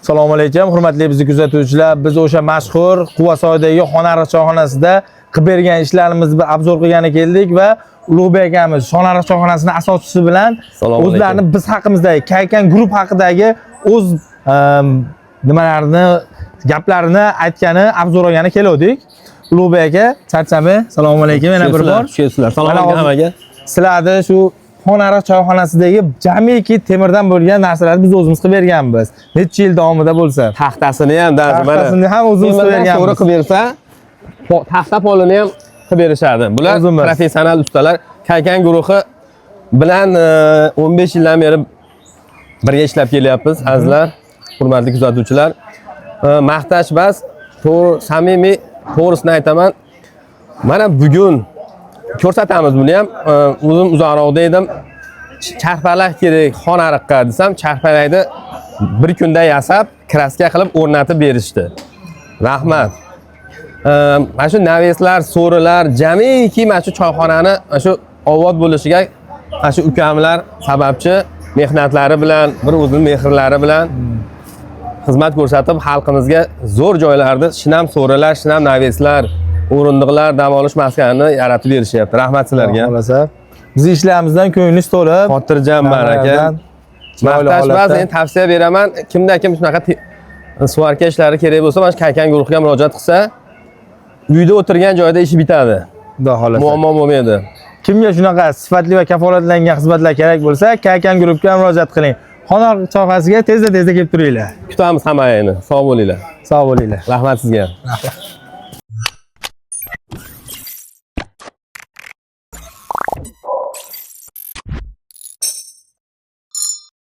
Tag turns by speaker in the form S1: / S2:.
S1: Assalomu alaykum, hurmatli bizni kuzatuvchilar. Biz o'sha mashhur Quvasoydagi Xonariq choyxonasida qilib bergan ishlarimizni bir obzor qilgani keldik va Ulug'bek akamiz Xonariq choyxonasining asoschisi bilan o'zlarini biz haqimizdagi Kaykan Group haqidagi o'z gaplarini aytgani, obzor olgani keldik. Ulug'bek aka, charchami? Assalomu alaykum. Yana bir bor.
S2: Assalomu alaykum hammaga.
S1: Sizlarni shu Xonariq choyxonasidagi jamiki temirdan bo'lgan narsalarni biz o'zimiz qilib berganmiz. Necha yil davomida bo'lsa,
S2: Taxtasini ham mana.
S1: Taxtasini ham o'zimiz qilib berganmiz.
S2: To'g'ri qilib bersa, taxta polini ham qilib berishadi. Bular professional ustalar. Kaykan guruhi bilan 15 yildan beri birga ishlab kelyapmiz, azizlar, hurmatli kuzatuvchilar. Maqtash bas, samimiy, to'g'risini aytaman. Mana bugun ko'rsatamiz buni ham. O'zim uzoqroqda edim. Charxpalak kerak Xonariqqa desam, charxpalakni bir kunda yasab, kraska qilib o'rnatib berishdi. Rahmat. Mana shu naveslar, so'rilar, jamiki mana shu choyxonani mana shu obod bo'lishiga mana shu ukamlar sababchi, mehnatlari bilan, bir o'zining mehrlari bilan xizmat ko'rsatib, xalqimizga zo'r joylarda shinam so'rilar, shinam naveslar, o'rindiqlar, dam olish maskanini yaratib berishyapti. Rahmat sizlarga.
S1: Biz ishlarimizdan ko'nglingiz to'lib,
S2: xotirjam baraka. Maqtash ba'zan tavsiya beraman, kimda-kim shunaqa svarka ishlari kerak bo'lsa, mana Kaykan guruhiga murojaat qilsa, uyda o'tirgan joyda ishi bitadi. Xudo xolasa. Muammo bo'lmaydi.
S1: Kimga shunaqa sifatli va kafolatlangan xizmatlar kerak bo'lsa, Kaykan guruhiga murojaat qiling. Xonariq choyxonasiga tezda kelib turinglar.
S2: Kutamiz hammayni. Sog' bo'linglar.
S1: Sog' bo'linglar.
S2: Rahmat sizga.